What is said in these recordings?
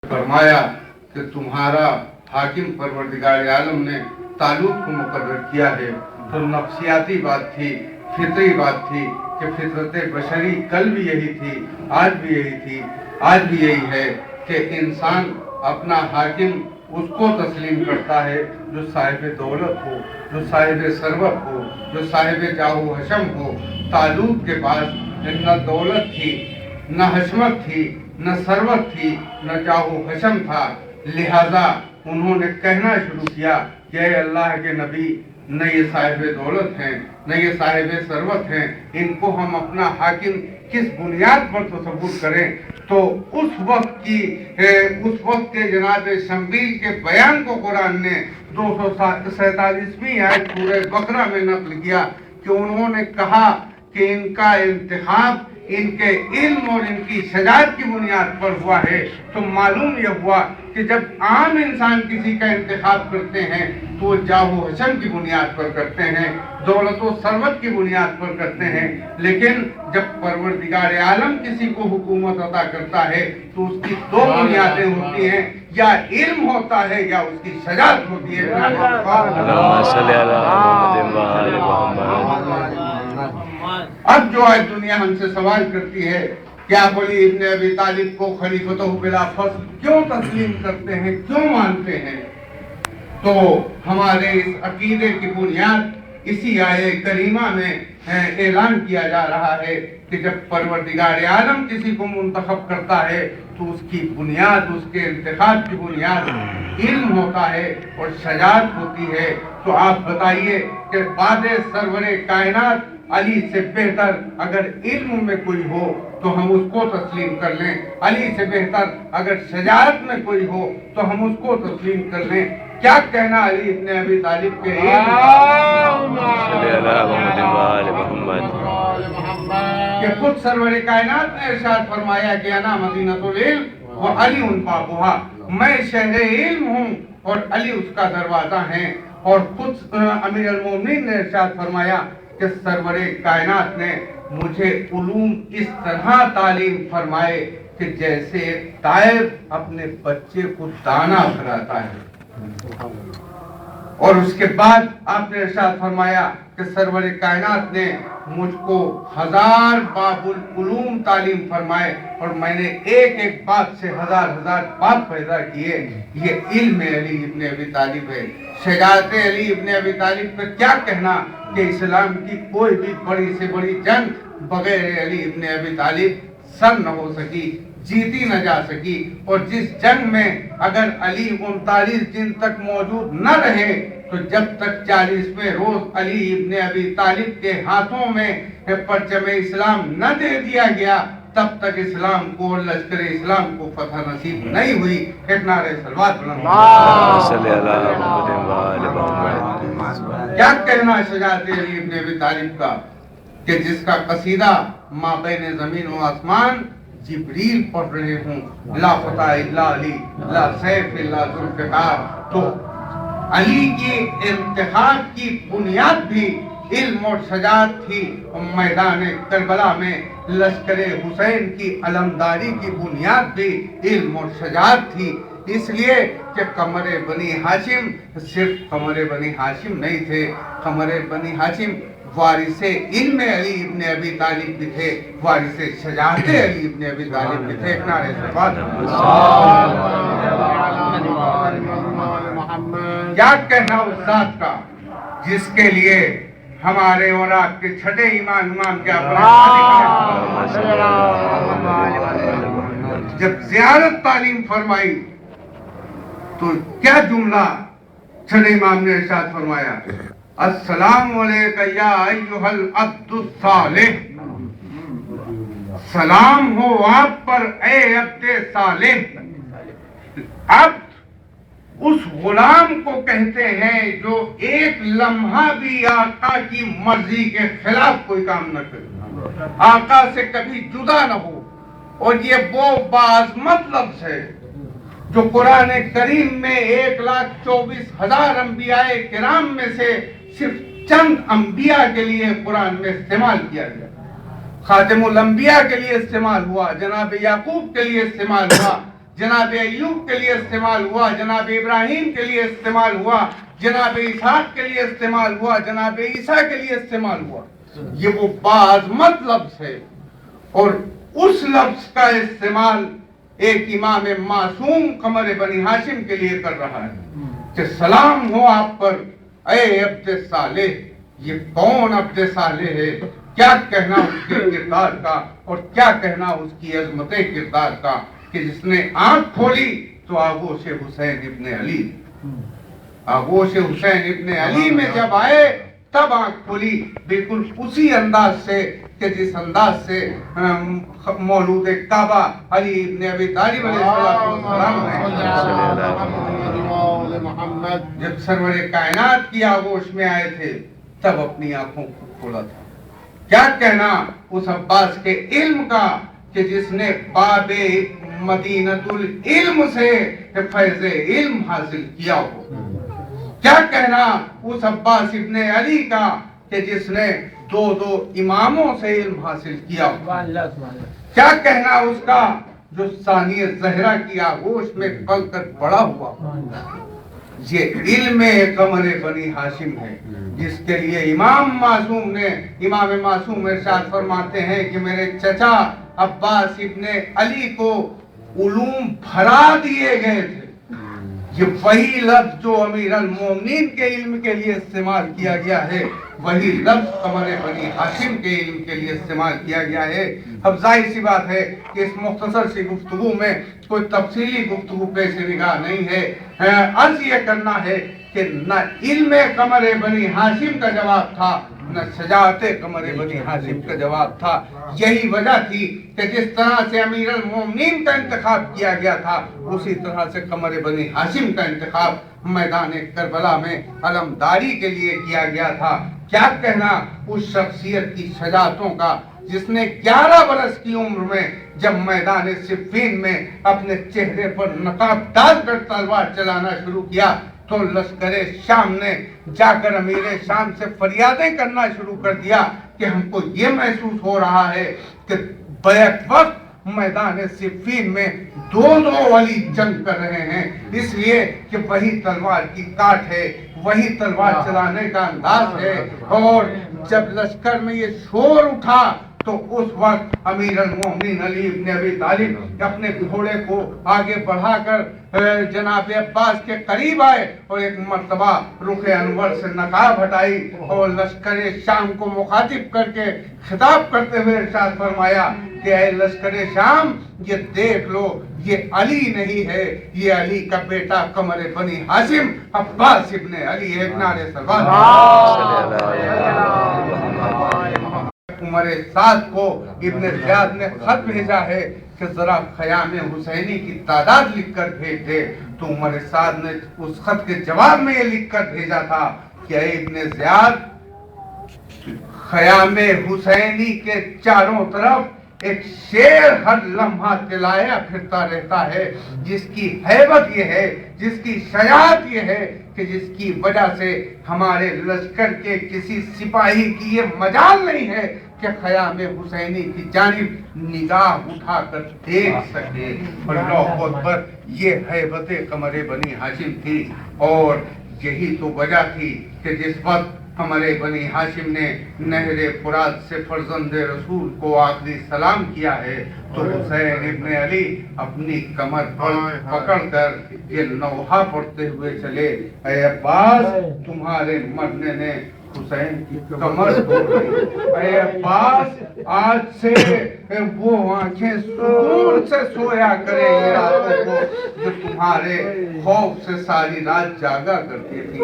फरमाया कि तुम्हारा हाकिम परवरदिगार आलम ने तालूत को मुकर्रर किया है, तो नफ्सियाती बात थी, फितरी बात थी कि फितरत बशरी कल भी यही थी, आज भी यही थी, आज भी यही है कि इंसान अपना हाकिम उसको तस्लीम करता है जो साहिब दौलत हो, जो साहिब सरवत हो, जो साहिब जाहू हशम हो। तालूत के पास न दौलत थी, न हशमत थी, न सरवत थी, न जाहू हशम था, लिहाजा उन्होंने कहना शुरू किया कि अल्लाह के नबी, न ये साहिब दौलत हैं, न ये साहिब सरवत हैं, इनको हम अपना हाकिम किस बुनियाद पर तसव्वुर करें। तो उस वक्त के जनाब शम्बील के बयान को कुरान ने 247वीं आयत सूरह बकरा में नक़ल किया कि उन्होंने कहा कि इनका इंतखाब इनके इल्म और इनकी शजाअत की बुनियाद पर हुआ है। तो मालूम यह हुआ कि जब आम इंसान किसी का इंतखाब करते हैं तो वो जाहो हशम की बुनियाद पर करते हैं, दौलत व सरवत की बुनियाद पर करते हैं, लेकिन जब परवरदिगार आलम किसी को हुकूमत अता करता है तो उसकी दो बुनियादें होती हैं, या इल्म होता है या उसकी शजाअत होती है। अब जो आज दुनिया हमसे सवाल करती है कि आप अली इब्न अबी तालिब को खलीफतहु बिला फस्ल क्यों तस्लीम करते हैं, क्यों मानते हैं, तो हमारे इस अकीदे की बुनियाद इसी आये करीमा में ऐलान किया जा रहा है कि जब परवरदिगार आलम किसी को मुंतखब करता है तो उसकी बुनियाद, उसके इंतखाब की बुनियाद इल्म होता है और शजाअत होती है। तो आप बताइए कि बादे सरवरे कायनात अली से बेहतर अगर इल्म में कोई हो तो हम उसको तस्लीम कर लें, अली से बेहतर अगर शजाअत में कोई हो तो हम उसको तस्लीम कर लें। क्या कहना अली इब्न अबी तालिब के कि खुद सरवरे कायनात ने इरशाद फरमाया कि अना मदीनतुल इल्म व अली उन बाबुहा, मैं शहर इल्म हूँ और अली उसका दरवाजा है। और खुद अमीर अल-मोमिनीन ने इरशाद फरमाया कि सरवरे कायनात ने मुझे उलूम इस तरह तालीम फरमाए कि जैसे ताइब अपने बच्चे को दाना खिलाता है। और उसके बाद आपने इरशाद फरमाया कि सरवरे कायनात ने मुझको 1000 बाबुल उलूम तालीम फरमाए और मैंने एक एक बात से 1000 बात पैदा किए। ये इल्म अली इब्न अबी तालिब है। शजाअत अली इब्न अबी तालिब पर क्या कहना कि इस्लाम की कोई भी बड़ी से बड़ी जंग बगैर अली इब्न अबी तालिब सर न हो सकी, जीती न जा सकी। और जिस जंग में अगर अली 39 दिन तक मौजूद न रहे तो जब तक 40वें रोज अली इब्न अबी तालिब के हाथों में परचम इस्लाम न दे दिया गया तब तक इस्लाम को, लश्कर इस्लाम को फतह नसीब नहीं हुई। एक नारे सलवात बुलंद। क्या कहना शजाअत अली इब्न अबी तालिब का कि जिसका कसीदा माबैन ज़मीन व आसमान जिब्रील पढ़ रहे हूँ, ला फता इल्ला अली, ला सैफ इल्ला ज़ुल्फ़िकार। तो अली की इंतखाब की बुनियाद भी इल्म और शजाअत थी और मैदान करबला में लश्कर हुसैन की अलमदारी की बुनियाद भी इल्म और शजाअत थी। इसलिए कि कमरे बनी हाशिम सिर्फ कमरे बनी हाशिम नहीं थे, कमरे बनी हाशिम वारिसे इल्म अली इब्न अबी तालिब भी थे, वारिसे शजाअत अली इब्न अबी तालिब भी थे। नारे सलवात। क्या कहना उस जात का जिसके लिए हमारे और आपके छठे इमाम के जब ज़ियारत तालीम फरमाई तो क्या जुमला छठे इमाम ने इरशाद फरमाया, अस्सलामु अलैका या अय्युहल अब्दुस सालिह, सलाम हो आप पर ए अब्दे सालिह। अब उस गुलाम को कहते हैं जो एक लम्हा भी आका की मर्जी के खिलाफ कोई काम न करे, आका से कभी जुदा न हो। और ये वो बाज़मत लफ्ज़ है जो कुरान करीम में 1,24,000 अंबियाए किराम में से सिर्फ चंद अंबिया के लिए कुरान में इस्तेमाल किया गया। खातिमुल अंबिया के लिए इस्तेमाल हुआ, जनाब याकूब के लिए इस्तेमाल हुआ, जनाब अय्यूब के लिए इस्तेमाल हुआ, जनाब इब्राहिम के लिए इस्तेमाल हुआ, जनाब इसहाक के लिए इस्तेमाल हुआ, जनाब ईसा के लिए इस्तेमाल हुआ। ये वो बाज़मत लफ्ज़ है और उस लफ्ज़ का इस्तेमाल एक इमाम मासूम कमर बनी हाशिम के लिए कर रहा है कि सलाम हो आप पर ए अब्द सालेह। ये कौन अब्द सालेह है? क्या कहना उसके किरदार का और क्या कहना उसकी अजमत किरदार का कि जिसने आंख खोली तो आगोश हुसैन इब्ने अली, आगोश हुसैन इब्ने अली में जब आए तब आंख खोली, बिल्कुल उसी अंदाज से कि जिस अंदाज से मौलूद काबा अली इब्ने अबी तालिब अलैहिस्सलाम जब सरवरे कायनात की आगोश में आए थे तब अपनी आंखों को खोला था। क्या कहना उस अब्बास के इल्म का कि जिसने बाबे मदीनतुल इल्म से फैज़े इल्म हासिल किया हो। क्या कहना उस अब्बास इब्ने अली का कि जिसने दो इमामों से इल्म हासिल किया हो। क्या कहना उसका जो सानिय ज़हरा की आगोश में पल कर बड़ा हुआ। ये इल्म कमरे बनी हाशिम है जिसके लिए इमाम मासूम इरशाद फरमाते हैं कि मेरे चचा अब्बास इब्ने अली को उलूम भरा दिए गए थे। ये वही लफ्ज जो अमीर अल मोमिनीन के इल्म के लिए इस्तेमाल किया गया है, वही लफ्ज कमरे बनी हाशिम के इल्म के लिए इस्तेमाल किया गया है। अब जाहिर सी बात है कि इस मुख्तसर सी गुफ्तगू में कोई तफसीली गुफ्तगू पेश निगाह नहीं है। अर्ज ये करना है कि न इल्म कमरे बनी हाशिम का जवाब था न शजाअते कमरे बनी हाशिम का जवाब था। यही वजह थी कि जिस तरह से अमीर अल मोमिनीन का इंतखाब किया गया था उसी तरह से कमरे बनी हाशिम का इंतखाब मैदान करबला में अलमदारी के लिए किया गया था। क्या कहना उस शख्सियत की शजाअतों का जिसने 11 बरस की उम्र में जब मैदान सिफ़ीन में अपने चेहरे पर नकाब डालकर तलवार चलाना शुरू किया तो लश्करे शाम ने जाकर अमीर शाम से फरियादें करना शुरू कर दिया कि हमको ये महसूस हो रहा है कि बैक वक्त मैदान सिफ़ीन में दो वाली जंग कर रहे हैं, इसलिए कि वही तलवार की काट है, वही तलवार चलाने का अंदाज है। और जब लश्कर में ये शोर उठा तो उस वक्त अमीर अल मोमिनीन अली इब्ने अबी तालिब अपने घोड़े को आगे बढ़ाकर जनाब अब्बास के करीब आए और एक मर्तबा रुख अनवर से नकाब हटाई और लश्कर शाम को मुखातिब करके खिताब करते हुए इरशाद फरमाया कि ऐ लश्कर शाम, ये देख लो ये अली नहीं है, ये अली का बेटा कमरे बनी हाशिम अब्बास इब्ने अली है। नारे सल्लल्लाहु उमर साद को इब्ने ज़ियाद ने खत भेजा है कि जरा ख़याम हुसैनी की तादाद लिखकर भेज दे। तो उमर साद ने उस खत के जवाब में ये लिखकर भेजा था कि इब्ने ज़ियाद, ख़याम हुसैनी के चारों तरफ एक शेर हर लम्हा तिलाया फिरता रहता है, जिसकी हैबत ये है, जिसकी शजाअत ये है कि जिसकी वजह से हमारे लश्कर के किसी सिपाही की ये मजाल नहीं है कि ख़याम हुसैनी की जानिब निगाह उठाकर देख सके। अल्लाहु अकबर, ये हैबत कमरे बनी हाशिम थी। और यही तो वजह थी कि जिस वक्त हमारे बनी हाशिम ने नहरे फुरात से फर्जंद रसूल को आखिरी सलाम किया है तो हुसैन इब्ने अली अपनी कमर पर पकड़कर ये नौहा पढ़ते हुए चले, ऐ अब्बास, तुम्हारे मरने ने हुसैन की कमर तोड़ गई। ऐ अब्बास, आज से वो आंखें सुकून से सोया करेंगी रातों को जो तुम्हारे खौफ से सारी रात जागा करती थी।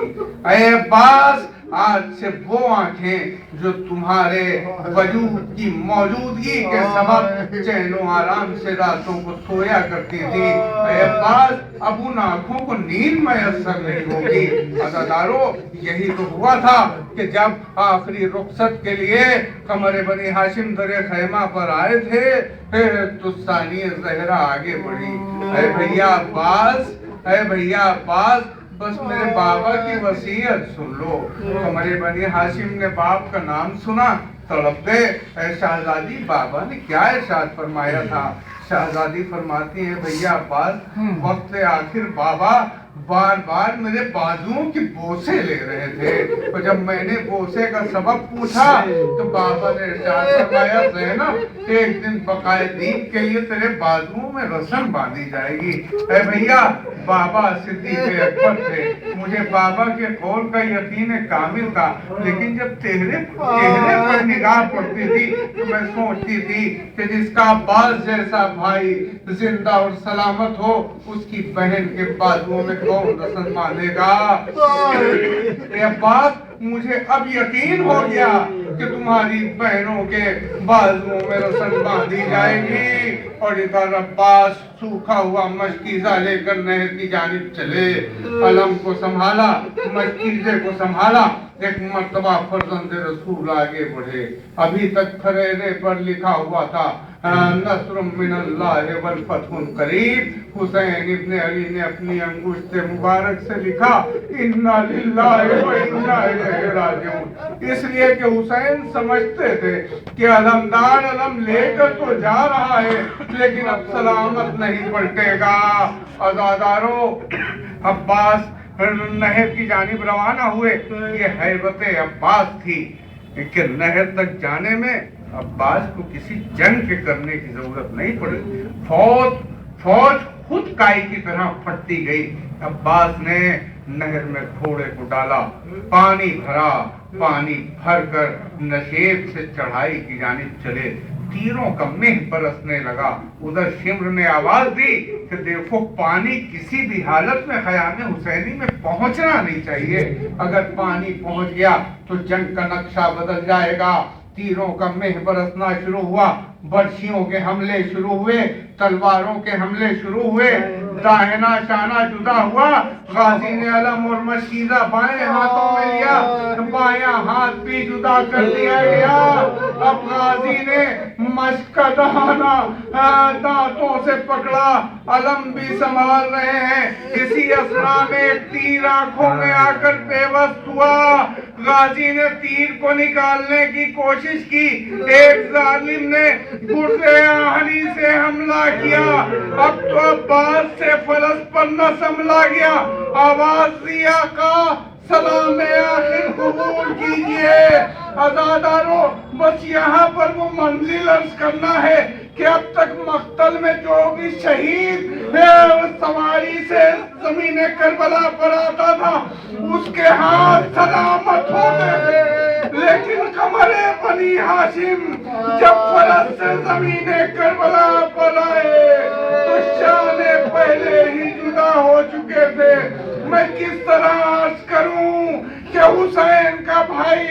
ऐ अब्बास, आज से वो आंखें जो तुम्हारे वजूद की मौजूदगी के सबब चैनो आराम से रातों को सोया करती थी। ऐ अब्बास, अब उन आंखों को नींद मैसर नहीं होगी। अज़ादारों, यही तो हुआ था कि जब आखिरी रुखसत के लिए कमरे बनी हाशिम दरे खैमा पर आए थे तो सानिय ज़हरा आगे बढ़ी। ऐ भैया अब्बास, ऐ भैया अब्बास, बस मेरे बाबा की वसीयत सुन लो। कमरे बनी हाशिम ने बाप का नाम सुना, तड़प गए। शहजादी, बाबा ने क्या इरशाद फरमाया था? शहजादी फरमाती है, भैया अब्बास, वक्त आखिर बाबा बार बार मेरे बाजुओं की बोसे ले रहे थे, और जब मैंने बोसे का सबब पूछा तो बाबा ने इरशाद फरमाया, ज़ैनब एक दिन बाकायदीन के लिए तेरे बाजुओं में रस्म बांधी जाएगी। ऐ भैया, बाबा सिद्दीक़ अकबर थे, मुझे बाबा के कौल का यकीन कामिल था, लेकिन जब चेहरे पर निगाह पड़ती थी तो मैं सोचती थी कि जिसका अब्बास जैसा भाई जिंदा और सलामत हो, उसकी बहन के बाजुओं में कौन रस्म बांधेगा। अब्बास, मुझे अब यकीन हो गया कि तुम्हारी बहनों के बाजुओं में रस्म बांधी जाएगी। और इधर अब्बास सूखा हुआ मशकीज़ा लेकर नहर की जानिब चले। अलम को संभाला, मशकीज़े को संभाला। एक मर्तबा फर्जंद रसूल आगे बढ़े। अभी तक खरेरे पर लिखा हुआ था नस्रुम मिनल्लाहि वल फतहुन करीब। हुसैन इब्ने अली ने अपनी अंगुश्त मुबारक से लिखा, इन्ना लिल्लाहि व इन्ना इलैहि राजिऊन। इसलिए कि हुसैन समझते थे कि अलमदार अलम लेकर तो जा रहा है, लेकिन अब सलामत नहीं पलटेगा। अज़ादारों, अब्बास नहर की जानिब रवाना हुए। ये हैबत अब्बास थी कि नहर तक जाने में अब्बास को किसी जंग के करने की जरूरत नहीं पड़ी। फौज खुद काई की तरह फटती गई। अब्बास ने नहर में घोड़े को डाला, पानी भरा, पानी भरकर नशेब से चढ़ाई की जानिब चले। तीरों का मेह बरसने लगा। उधर शिम्र ने आवाज दी कि देखो, पानी किसी भी हालत में ख़याम हुसैनी में पहुंचना नहीं चाहिए। अगर पानी पहुंच गया तो जंग का नक्शा बदल जाएगा। तीरों का मेह बरसना शुरू हुआ, बर्छियों के हमले शुरू हुए, तलवारों के हमले शुरू हुए। दाहिना शाना जुदा हुआ। गाजी ने अलम और मशकीज़ा बाएं हाथों में लिया, बायां हाथ भी जुदा कर दिया गया। अब गाजी ने मश्क का दहाना दांतों से पकड़ा, अलम भी संभाल रहे हैं। इसी असरा में एक तीर आंखों में आकर बेबस हुआ। गाजी ने तीर को निकालने की कोशिश की। एक जालिम ने गुर्रे आहनी से हमला किया। अब तो अब्बास से फरस पर न संभला गया। आवाज दिया का सलाम आखिर कबूल कीजिए। अज़ादारों, बस यहाँ पर वो मंजिल अर्ज करना है कि अब तक मक्तल में जो भी शहीद सवारी से ज़मीने करबला पर आता था, उसके हाथ सलामत होते थे। लेकिन कमरे बनी हाशिम जब फरस से ज़मीने करबला पर आए तो शाने पहले ही जुदा हो चुके थे। मैं किस तरह अर्ज करूं कि हुसैन का भाई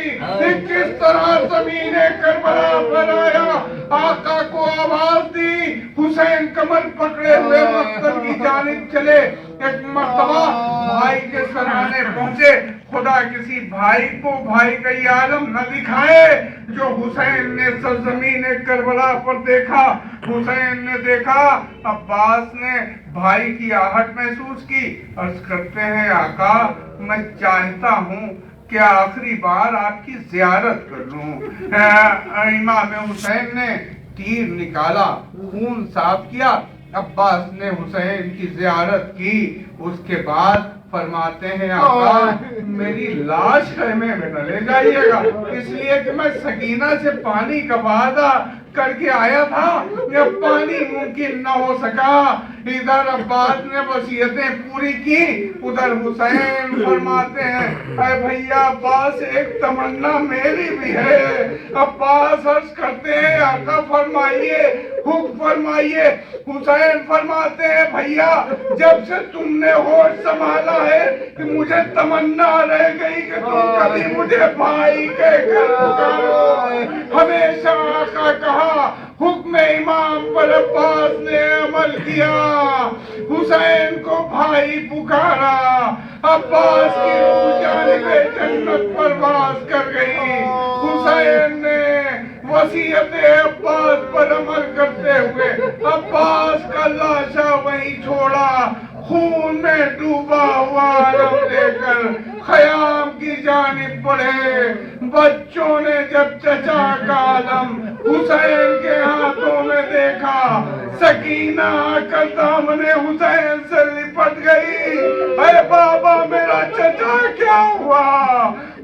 किस तरह ज़मीने करबला पर आया। आका को आवाज दी, हुसैन कमर पकड़े हुए मक्तल की जानिब चले। एक मर्तबा भाई के सराहने पहुंचे। खुदा किसी भाई को भाई का ये आलम न दिखाए जो हुसैन ने सरजमीन करबला पर देखा। हुसैन ने देखा, अब्बास ने भाई की आहट महसूस की। अर्ज करते हैं, आका मैं चाहता हूँ कि आखिरी बार आपकी जियारत कर लूं। इमाम हुसैन ने तीर निकाला, खून साफ किया। अब्बास ने हुसैन की जियारत की। उसके बाद फरमाते हैं, आका मेरी लाश खैमे में न ले जाइएगा, इसलिए कि मैं सकीना से पानी का वादा करके आया था, जब पानी मुमकिन न हो सका। इधर अब्बास ने वसीयतें पूरी की, उधर हुसैन फरमाते हैं, अरे भैया अब्बास एक तमन्ना मेरी भी है। अब्बास अर्ज करते हैं, आका फरमाइए, हुक्म फरमाइए। हुसैन फरमाते हैं, भैया जब से तुमने होश संभाला है कि मुझे तमन्ना रह गई कि तुम कभी मुझे भाई कहकर पुकारो। हमेशा आका कहा, हुक्म इमाम पर अब्बास ने अमल किया। हुसैन को भाई पुकारा। अब्बास की रूह जानिबे जन्नत परवाज कर गई। हुसैन ने वसीयत अब्बास पर अमल करते हुए अब्बास का लाशा वहीं छोड़ा। खून में डूबा हुआ आलम लेकर खयाम की जानिब बढ़े। बच्चों ने जब चचा का आलम حسین کے ہاتھوں میں دیکھا، سکینہ کر دامن حسین سے لپٹ گئی، اے بابا میرا چچا کیا ہوا؟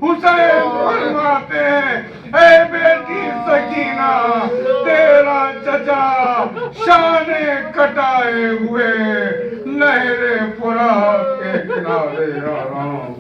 حسین فرماتے ہیں اے بیٹی سکینہ، تیرا چچا شانے کٹائے ہوئے نہر فرات کے کنارے آرام